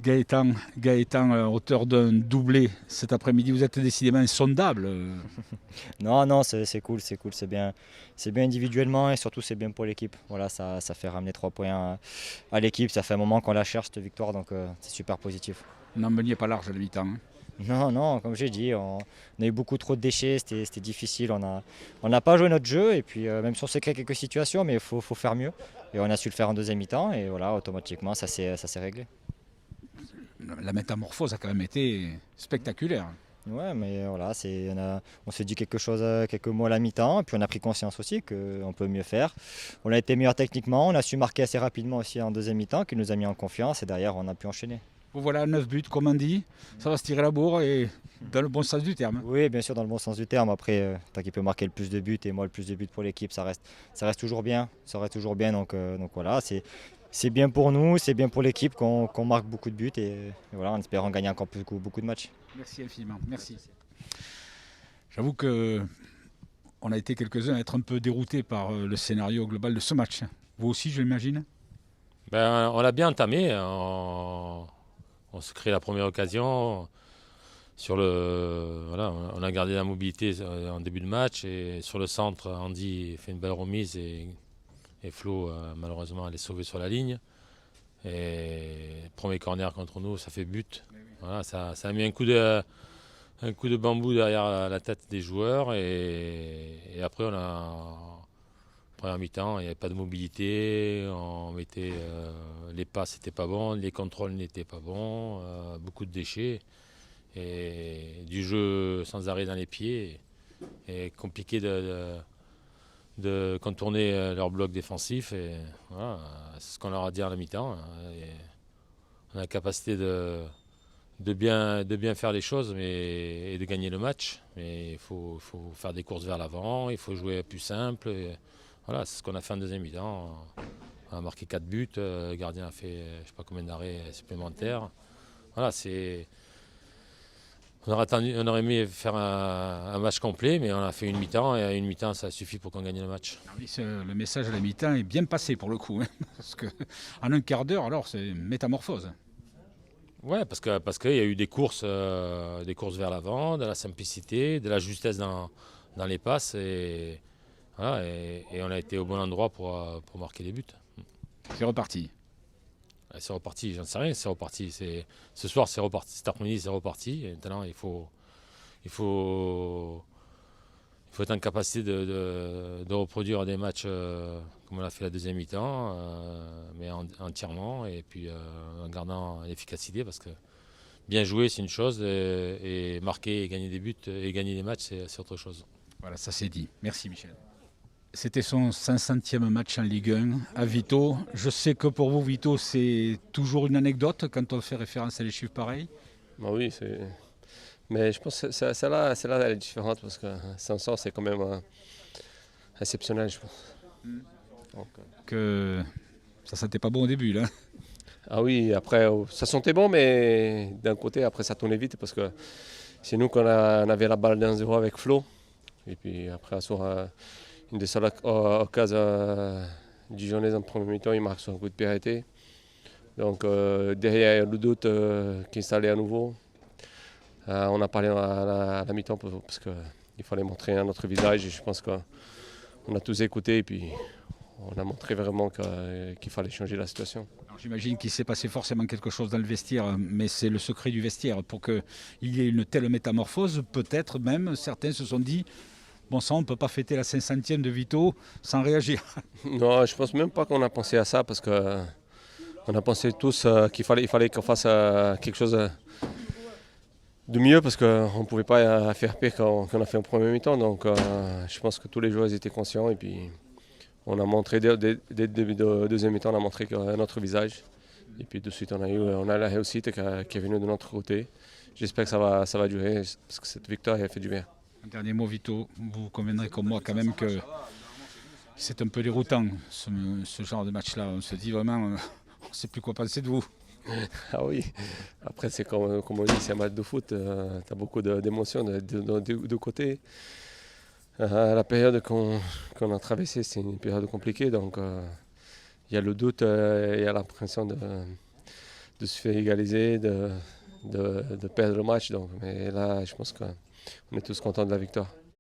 Gaëtan, auteur d'un doublé cet après-midi, vous êtes décidément insondable. Non, non, c'est cool, c'est bien individuellement et surtout c'est bien pour l'équipe. Voilà, ça fait ramener 3 points à l'équipe. Ça fait un moment qu'on la cherche cette victoire, donc c'est super positif. N'en meniez pas large à la mi-temps, hein. Non, non, comme j'ai dit, on a eu beaucoup trop de déchets, c'était difficile. On n'a pas joué notre jeu et puis même si on s'est créé quelques situations, mais faut faire mieux. Et on a su le faire en deuxième mi-temps et voilà, automatiquement ça s'est réglé. La métamorphose a quand même été spectaculaire. Ouais, mais voilà, on s'est dit quelque chose, quelques mots à la mi-temps, puis on a pris conscience aussi qu'on peut mieux faire. On a été meilleur techniquement, on a su marquer assez rapidement aussi en deuxième mi-temps, qui nous a mis en confiance, et derrière on a pu enchaîner. Vous voilà, 9 buts, comme on dit. Ça va se tirer la bourre et dans le bon sens du terme. Oui, bien sûr, dans le bon sens du terme. Après, tant qu'il peut marquer le plus de buts et moi le plus de buts pour l'équipe, ça reste toujours bien. Ça reste toujours bien, donc voilà, c'est bien pour nous, c'est bien pour l'équipe qu'on marque beaucoup de buts, et voilà, en espérant gagner encore beaucoup de matchs. Merci infiniment, merci. J'avoue que on a été quelques-uns à être un peu déroutés par le scénario global de ce match. Vous aussi, je l'imagine. On l'a bien entamé. On se crée la première occasion. Voilà, on a gardé la mobilité en début de match. Et sur le centre, Andy fait une belle remise et Flo, malheureusement, elle est sauvée sur la ligne. Et premier corner contre nous, ça fait but. Voilà, ça a mis un coup de bambou derrière la tête des joueurs. Et après, première mi-temps, il n'y avait pas de mobilité, les passes n'étaient pas bons, les contrôles n'étaient pas bons, beaucoup de déchets et du jeu sans arrêt dans les pieds et compliqué de contourner leur bloc défensif. Et voilà, c'est ce qu'on leur a dit à la mi-temps. Et on a la capacité de bien faire les choses et de gagner le match. Mais il faut faire des courses vers l'avant, il faut jouer plus simple. Voilà, c'est ce qu'on a fait en deuxième mi-temps. On a marqué 4 buts, le gardien a fait je ne sais pas combien d'arrêts supplémentaires. Voilà, on aurait aimé faire un match complet, mais on a fait une mi-temps et à une mi-temps ça suffit pour qu'on gagne le match. Oui, le message à la mi-temps est bien passé pour le coup, hein, parce que en un quart d'heure, alors c'est une métamorphose. Ouais, parce qu'il y a eu des courses vers l'avant, de la simplicité, de la justesse dans les passes voilà, et on a été au bon endroit pour marquer les buts. C'est reparti. C'est reparti, j'en sais rien, c'est reparti. Ce soir, c'est reparti. Cet après-midi, c'est reparti. Et maintenant, il faut être en capacité de reproduire des matchs comme on l'a fait la deuxième mi-temps, mais entièrement, et puis en gardant l'efficacité, parce que bien jouer, c'est une chose, et marquer et gagner des buts et gagner des matchs, c'est autre chose. Voilà, ça c'est dit. Merci Michel. C'était son 500e match en Ligue 1 à Vito. Je sais que pour vous, Vito, c'est toujours une anecdote quand on fait référence à des chiffres pareils. Bah oui, mais je pense que celle-là, elle est différente parce que 500, c'est quand même exceptionnel, je pense. Donc, Que ça sentait pas bon au début, là. ah oui, après, ça sentait bon, mais d'un côté, après, ça tournait vite parce que c'est nous qu'on on avait la balle d'1-0 avec Flo. Et puis après, sur une des seules occasions dijonnaises en premier mi-temps, il marque sur un coup de pied arrêté. Donc derrière, il y a le doute qui est installé à nouveau. On a parlé à la mi-temps parce qu'il fallait montrer un autre visage et je pense qu'on a tous écouté et puis on a montré vraiment qu'il fallait changer la situation. Alors, j'imagine qu'il s'est passé forcément quelque chose dans le vestiaire, mais c'est le secret du vestiaire. Pour qu'il y ait une telle métamorphose, peut-être même certains se sont dit bon sang, on ne peut pas fêter la 500e de Vito sans réagir. Non, je pense même pas qu'on a pensé à ça parce que on a pensé tous il fallait qu'on fasse quelque chose de mieux parce qu'on ne pouvait pas faire pire qu'on a fait en premier mi-temps. Donc je pense que tous les joueurs étaient conscients et puis on a montré dès le début de deuxième mi-temps, on a montré notre visage. Et puis de suite on a la réussite qui est venue de notre côté. J'espère que ça va durer parce que cette victoire a fait du bien. Un dernier mot, Vito. Vous conviendrez comme moi quand même que c'est un peu déroutant ce genre de match-là. On se dit vraiment, on ne sait plus quoi penser de vous. Ah oui, après c'est comme on dit, c'est un match de foot, tu as beaucoup d'émotions de deux côtés. La période qu'on a traversée, c'est une période compliquée, donc il y a le doute, il y a l'impression de se faire égaliser, de perdre le match. Donc, mais là, je pense qu'on est tous contents de la victoire.